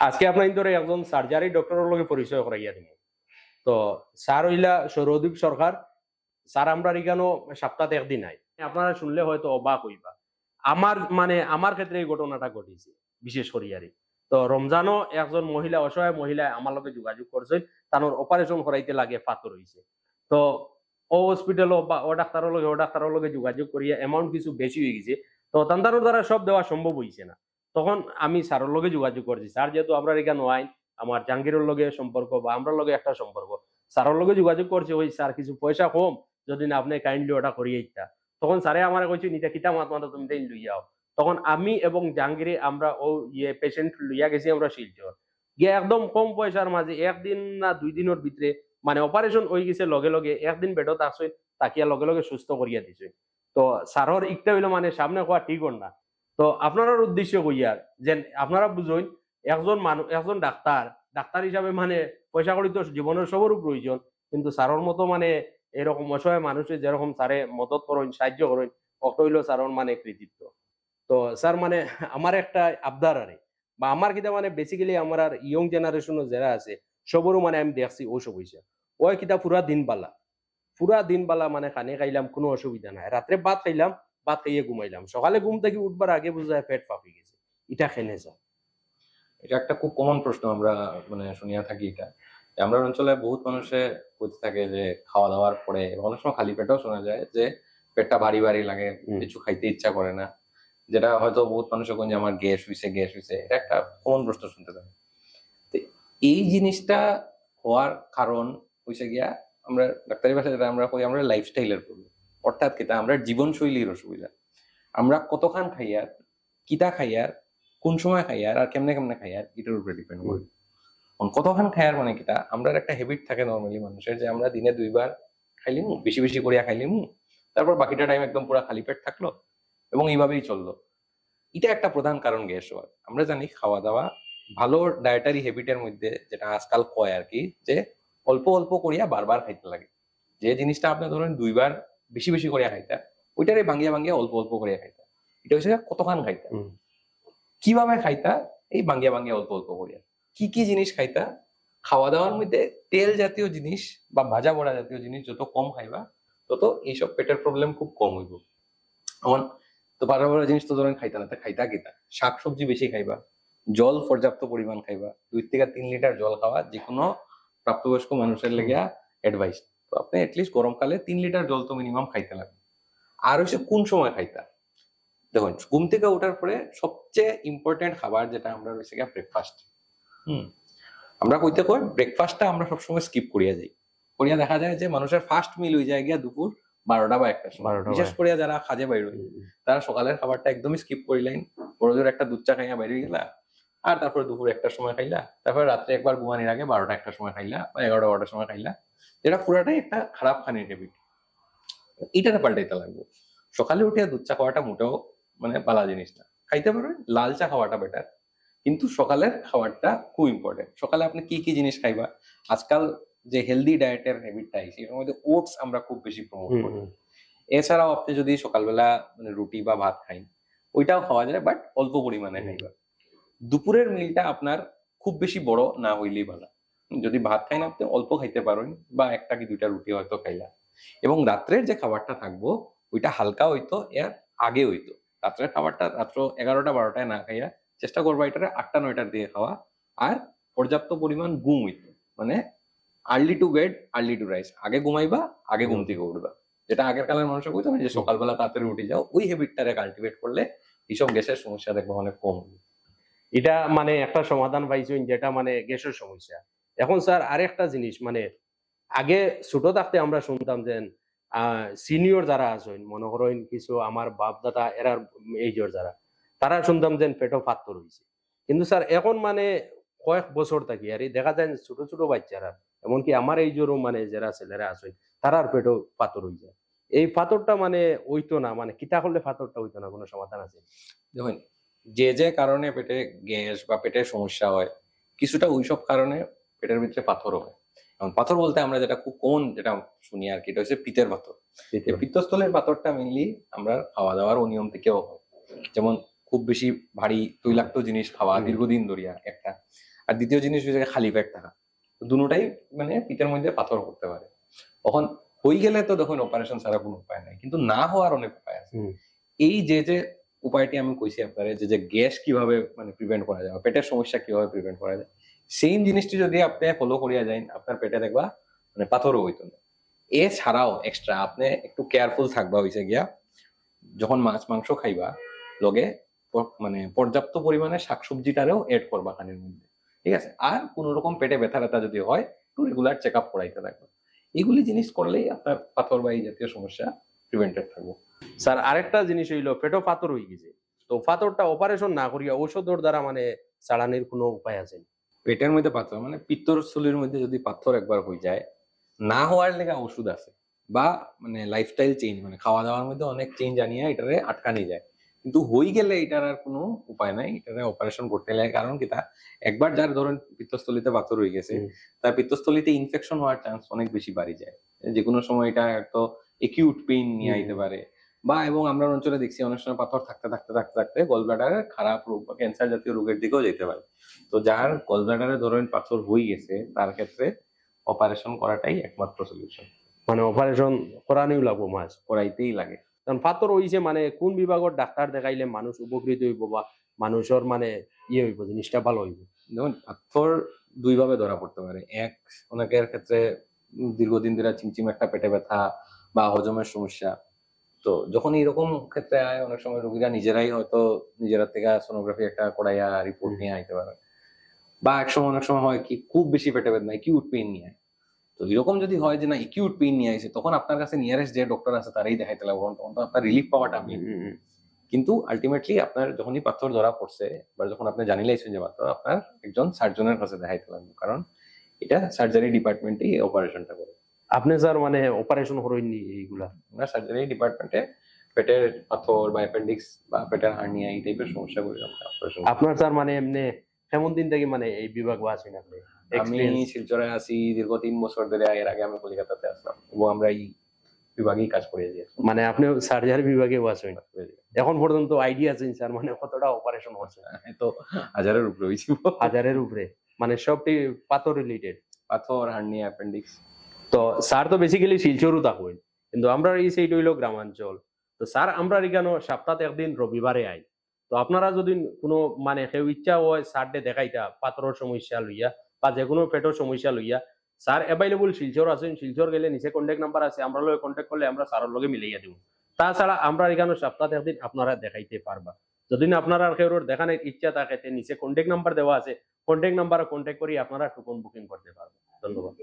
আজকে আপনার ধরে একজন সার্জারি ডক্টরের লগে পরিচয় করাইয়া দিব। তো স্যার হইলা সৌরদীপ সরকার। স্যার আমরা এখানেও সপ্তাহে একদিন আই। আপনারা শুনলে হয়তো অবাক হইবা। আমার ক্ষেত্রে এই ঘটনাটা ঘটেছে বিশেষ করিয়ারি। তো রমজানও একজন মহিলা, অসহায় মহিলা আমার লগে যোগাযোগ করছেন। তানোর অপারেশন করাইতে লাগে, পাথর হইছে। তো ও হসপিটালও বা ও ডাক্তারের লগে যোগাযোগ করিয়া অ্যামাউন্ট কিছু বেশি হয়ে গেছে। তো তান্তানোর দ্বারা সব দেওয়া সম্ভব হইছে না। তখন আমি স্যারের লগে যোগাযোগ করছি। স্যার যেহেতু আমরা এখানে আইন, আমার জাহাঙ্গীরের লগে সম্পর্ক বা আমরার লগে একটা সম্পর্ক। স্যারের লগে যোগাযোগ করছে, ওই স্যার কিছু পয়সা কম, যদি না আপনি কাইন্ডলি ওটা করিয়ে দিতা। তখন স্যারে আমার কইছে নিতা কিতা মাত তুমি তাই লইয়াও। তখন আমি এবং জাহাঙ্গীরে আমরা ও পেশেন্ট লইয়া গেছি আমরা শিলচর। গিয়ে একদম কম পয়সার মাঝে একদিন না ২ দিনের ভিতরে মানে অপারেশন হয়ে গেছে, লগে লগে একদিন বেডত আসছেন, তাকিয়া লগে লগে সুস্থ করিয়া দিছে। তো স্যারর ইকটা হইলো মানে সামনে হওয়া ঠিক হন না। তো আপনার উদ্দেশ্য কইয়ার যে আপনারা বুঝুন, একজন মানুষ, একজন ডাক্তার, ডাক্তার হিসাবে মানে পয়সা করি তো জীবনের সবরও প্রয়োজন। কিন্তু স্যারর মতো মানে এরকম অসহায় মানুষের যেরকম স্যারে মদত করেন, সাহায্য করেন, অত হইলো স্যারর মানে কৃতিত্ব। তো স্যার মানে আমার একটা আবদার আরে বা আমার কিতা মানে বেসিক্যালি আমার আর ইয়ং জেনারেশন যারা আছে সবরও মানে আমি দেখছি ওসব হইছে। ওই কিতা পুরা দিন বালা মানে খানে খাইলাম, কোনো অসুবিধা নাই। রাত্রে ভাত খাইলাম, ভাত খাইয়ে ঘুমাইলাম। সকালে ঘুম থেকে উঠবার আগে বুঝা যায় পেট ফাঁপি গেছে। এটা খেনে যায়। এটা একটা খুব কমন প্রশ্ন আমরা শুনিয়া থাকি এটা। আমরা অঞ্চলে বহুত মানুষে বলতে থাকে যে খাওয়া দাওয়ার পরে অনেক সময় খালি পেটেও শোনা যায় যে পেটটা ভারী ভারী লাগে, কিছু খাইতে ইচ্ছা করে না, যেটা হয়তো বহুত মানুষের কোন যে আমার গ্যাস হইছে। এটা একটা কমন প্রশ্ন শুনতে পাই। তো এই জিনিসটা হওয়ার কারণ হইছে গিয়া আমরা ডাক্তারি ভাষায় যেটা আমরা কই আমরা লাইফস্টাইলের প্রবলেম। অর্থাৎ কিতা আমরা জীবনশৈলীর অসুবিধা। আমরা কতখান খাইয়ার, কিতা খাইয়ার, কোন সময় খাইয়ার আর কেমনে কেমনে খাইয়ার এটার উপরে ডিপেন্ড করে। কতখান খাইয়ার মানে কিতা আমরা একটা হ্যাবিট থাকে নর্মালি মানুষের যে আমরা দিনে ২ বার খাইলিমু, বেশি বেশি করিয়া খাইলিমু, তারপর বাকিটা টাইম একদম পুরা খালি পেট থাকলো এবং এইভাবেই চললো। এটা একটা প্রধান কারণ গ্যাস হওয়ার। আমরা জানি খাওয়া দাওয়া ভালো ডায়েটারি হ্যাবিটের মধ্যে যেটা আজকাল কয় আর কি, যে অল্প অল্প করিয়া বারবার খাইতে লাগে। যে জিনিসটা আপনি ধরেন ২ বার বেশি বেশি করিয়া খাইতা, ওইটারে ভাঙ্গিয়া ভাঙ্গিয়া অল্প অল্প করিয়া খাইতা। এটা হচ্ছে কতখান খাইতা, কিভাবে খাইতা, এই ভাঙ্গিয়া ভাঙ্গিয়া অল্প অল্প করিয়া। কি কি জিনিস খাইতা, খাওয়া দাওয়ার মধ্যে তেল জাতীয় জিনিস বা ভাজা পোড়া জাতীয় জিনিস যত কম খাইবা তত এইসব পেটের প্রবলেম খুব কম হইব। এখন তো ভাজা পোড়া জিনিস তো ধরেন খাইতা না, তা খাইতা কিতা, শাকসবজি বেশি খাইবা, জল পর্যাপ্ত পরিমাণ খাইবা। ২ থেকে ৩ লিটার জল খাওয়া যে কোনো প্রাপ্তবয়স্ক মানুষের লেগে অ্যাডভাইস। তো আপনি এটলিস্ট গরমকালে ৩ লিটার জল তো মিনিমাম খাইতে লাগবে। আর হচ্ছে কোন সময় খাইতা, দেখুন ঘুম থেকে ওঠার পরে সবচেয়ে ইম্পর্টেন্ট খাবার যেটা আমরা রয়েছে গিয়া ব্রেকফাস্ট। আমরা কইতে কই ব্রেকফাস্টটা আমরা সবসময় স্কিপ করিয়া যাই। করিয়া দেখা যায় যে মানুষের ফার্স্ট মিল হয়ে যায় গিয়া দুপুর ১২টা বা ১টার সময়। বিশেষ করিয়া যারা কাজে বাইর হই তারা সকালের খাবারটা একদমই স্কিপ করিলেন, বড় জোর একটা দুধ চা খাইয়া বাইরে গেলা, আর তারপরে দুপুর ১টার সময় খাইলা, তারপরে রাত্রে একবার ঘুমানির আগে ১২টা ১টার সময় খাইলা বা ১১টা ১২টার সময় খাইলা, যেটা পুরাটাই একটা খারাপ খানির হ্যাবিট। এটাতে পাল্টাইতে লাগবে। সকালে উঠে দুধ চা খাওয়াটা মোটেও বালা জিনিস না। খাইতে পারবেন, লাল চা খাওয়াটা বেটার, কিন্তু সকালের খাবারটা খুব ইম্পর্টেন্ট। সকালে আপনি কি কি জিনিস খাইবা, আজকাল যে হেলদি ডায়েটের হ্যাবিটটা আইছে এর মধ্যে ওটস আমরা খুব বেশি প্রমোট করি। এছাড়াও আপনি যদি সকালবেলা রুটি বা ভাত খাইন, ওইটাও খাওয়া যায়, বাট অল্প পরিমাণে খাইবা। দুপুরের মিলটা আপনার খুব বেশি বড় না হইলেই ভালো। যদি ভাত খাইন আপনি অল্প খাইতে পারেন বা একটা কি ২টা রুটি হয়তো খাইলা, এবং রাত্রের যে খাবারটা থাকবো ওইটা হালকা হইতো, এর আগে হইতো। রাত্রের খাবারটা রাত্র ১১টা ১২টায় না খাইয়া চেষ্টা করবা এটারে ৮টা ৯টার দিকে খাওয়া। আর পর্যাপ্ত পরিমাণ ঘুম হইতো, early to bed early to rise, আগে ঘুমাইবা আগে ঘুম থেকে উঠবা, যেটা আগের কালের মানুষের কইতো না যে সকালবেলা তাড়াতাড়ি উঠে যাও। ওই হ্যাবিটটারে কাল্টিভেট করলে এইসব গ্যাসের সমস্যা দেখবো অনেক কম হবে। এটা মানে একটা সমাধান পাইছেন, যেটা মানে গ্যাসের সমস্যা। এখন স্যার আরেকটা জিনিস মানে আগে ছোট থাকতে আমরা শুনতাম যে সিনিয়র যারা আছেন, মনে করেন কিছু আমার বাপ দাদা এরার এইজর যারা, তারা শুনতাম যে পেটও পাথর হয়েছে। কিন্তু স্যার এখন মানে কয়েক বছর থাকি আর দেখা যায় ছোট ছোট বাচ্চারা, এমনকি আমার এইজরও মানে যারা ছেলেরা আছেন, তারার পেটও পাথর হয়ে যায়। এই পাথরটা মানে হইতো না, মানে কিতা করলে পাথরটা হইতো না, কোনো সমাধান আছে? দেখুন, যে যে কারণে পেটে গ্যাস বা পেটের সমস্যা হয়, কিছুটা ওইসব কারণে পেটের ভিতরে পাথরও হয়। এখন পাথর বলতে আমরা যেটা খুব কমন যেটা শুনি আর কি, এটা হচ্ছে পিত্তের পাথর। এই পিত্তস্থলের পাথরটা মেনলি আমরা খাওয়া দাওয়ার অনিয়ম থেকেও হয়। যেমন খুব বেশি ভারী তৈলাক্ত জিনিস খাওয়া হুম। দীর্ঘদিন ধরিয়া একটা, আর দ্বিতীয় জিনিস হচ্ছে খালি পেট থাকা। তো দুটোটাই মানে পিঠের মধ্যে পাথর করতে পারে। তখন হয়ে গেলে তো তখন অপারেশন ছাড়া কোনো উপায় নাই, কিন্তু না হওয়ার অনেক উপায় আছে। হুম। এই যে উপায়টি আমি কইছি আপনারে, যে গ্যাস কিভাবে মানে প্রিভেন্ট করা যায়, পেটের সমস্যা কিভাবে প্রিভেন্ট করা যায়, সেম জিনিসটি যদি আপনি ফলো করিয়া যান, আপনার পেটে দেখবা মানে পাথরও হইতো না। এছাড়াও এক্সট্রা আপনি একটু কেয়ারফুল থাকবা হইছে গিয়া, যখন মাছ মাংস খাইবা লগে মানে পর্যাপ্ত পরিমাণে শাকসবজিটারেও এড করবা খানির মধ্যে, ঠিক আছে? আর কোন রকম পেটে ব্যথা ট্যাথা যদি হয়, একটু রেগুলার চেক আপ করাইতে থাকবা। এগুলি জিনিস করলেই আপনার পাথর বা এই জাতীয় সমস্যা প্রিভেন্টেড থাকবো। স্যার আরেকটা জিনিস হইলো পেটও পাথর হয়ে গেছে, তো পাথরটা অপারেশন না করিয়া ঔষধের দ্বারা মানে চালানির কোনো উপায় আছে? পেটের মধ্যে পাথর মানে পিত্তথলির মধ্যে যদি পাথর একবার হয়ে যায়, না হওয়ার লেগে ওষুধ আছে, বা মানে লাইফস্টাইল চেঞ্জ, মানে খাওয়া দাওয়ার মধ্যে অনেক চেঞ্জ আনিয়া এটারে আটকানি যায়। কিন্তু হয়ে গেলে এটার আর কোনো উপায় নাই, এটারে অপারেশন করতে লাগে। কারণ কি, তা একবার যার ধরেন পিত্তস্থলিতে পাথর হয়ে গেছে, হুম। তার পিত্তস্থলিতে ইনফেকশন হওয়ার চান্স অনেক বেশি বাড়ি যায়। যে কোনো সময় এটা তো একিউট পেইন নিয়ে আইতে পারে, বা এবং আমরা অঞ্চলে দেখছি অনেক সময় পাথর থাকতে থাকতে থাকতে থাকতে গল ব্লাডারের খারাপ রোগ বা ক্যান্সার জাতীয় রোগের দিকেও যেতে পারে। তো যার গল ব্লাডারে ধরেন পাথর হয়ে গেছে, তার ক্ষেত্রে অপারেশন করাটাই একমাত্র সলিউশন। মানে অপারেশন করানিও লাগবো মাছ? করাইতেই লাগে। কারণ পাথর হইছে মানে কোন বিভাগের ডাক্তার দেখাইলে মানুষ উপকৃত হইব বা মানুষের মানে ইয়ে হইব, জিনিসটা ভালো হইব? দেখুন, পাথর দুই ভাবে ধরা পড়তে পারে। এক, অনেকের ক্ষেত্রে দীর্ঘদিন ধরে চিমচিম একটা পেটে ব্যথা বা হজমের সমস্যা। তো যখন এরকম ক্ষেত্রে আয়, অনেক সময় রোগীরা নিজেরাই হয়তো নিজেরা থেকে সোনোগ্রাফি একটা করাইয়া রিপোর্ট নিয়ে আইতে পারে। বা অনেক সময় হয় কি, খুব বেশি পেটে ব্যথা, একিউট পেইন নিয়ে আয়। তো এরকম যদি হয় যে না একিউট পেইন নিয়ে আইছে, তখন আপনার কাছে নিয়ারেস্ট যে ডক্টর আছে তারাই দেখাইতে লাগবে, তখন তো আপনার রিলিফ পাওয়াটা মেইন। কিন্তু আলটিমেটলি আপনার যখনই পাথর ধরা পড়ছে, বা যখন আপনি জানি লাইছেন যে পাথর, আপনার একজন সার্জনের কাছে দেখাইতে লাগবে, কারণ এটা সার্জারি ডিপার্টমেন্টেই অপারেশনটা করে। আপনি স্যার মানে অপারেশন করেননি এইগুলা? আমরা সার্জারি ডিপার্টমেন্টে পেটের পাথর বা অ্যাপেন্ডিক্স বা পেটের হার্নিয়া এই টাইপের সমস্যাগুলো আমরা অপারেশন। আপনার স্যার মানে এমনি কেমন দিন থেকে মানে এই বিভাগ আছেন আপনি? আমি এক্সপিরিয়েন্স? শিলচরে আছি দীর্ঘ 3 বছর ধরে। এর আগে আমি কলকাতাতে আসলাম এবং আমরা এই বিভাগেই কাজ করে যাচ্ছি। মানে আপনি সার্জারি বিভাগে আছেন এখন পর্যন্ত? আইডিয়া আছেন স্যার মানে কতটা অপারেশন হচ্ছে? তো হাজারের উপরে হয়েছিল। হাজারের উপরে? মানে সবটি পাথর রিলেটেড? পাথর, হার্নিয়া, অ্যাপেন্ডিক্স। তো স্যার তো বেসিক্যালি শিলচরও থাকেন, কিন্তু আমরা এই সাইড হইলো গ্রামাঞ্চল। তো স্যার আমরা এখানে সপ্তাহে একদিন রবিবারে আই। তো আপনারা যদি কোনো মানে কেউ ইচ্ছা হয় স্যারডে দেখাইতা পাথরের সমস্যা লইয়া বা যে কোনো পেটের সমস্যা লইয়া, স্যার অ্যাভেলেবল শিলচর আছেন। শিলচর গেলে নিচে কন্ট্যাক্ট নাম্বার আছে, আমরা লগে কন্ট্যাক্ট করলে আমরা স্যারের লগে মিলাইয়া দিব। তাছাড়া আমরা এখানে সপ্তাহে একদিন আপনারা দেখাইতে পারবা। যদি না আপনারা আর কেউ দেখানোর ইচ্ছা থাকে, নিচে কন্ট্যাক্ট নাম্বার দেওয়া আছে, কন্ট্যাক্ট নাম্বারে কন্ট্যাক্ট করি আপনারা টুকন বুকিং করতে পারবেন। ধন্যবাদ।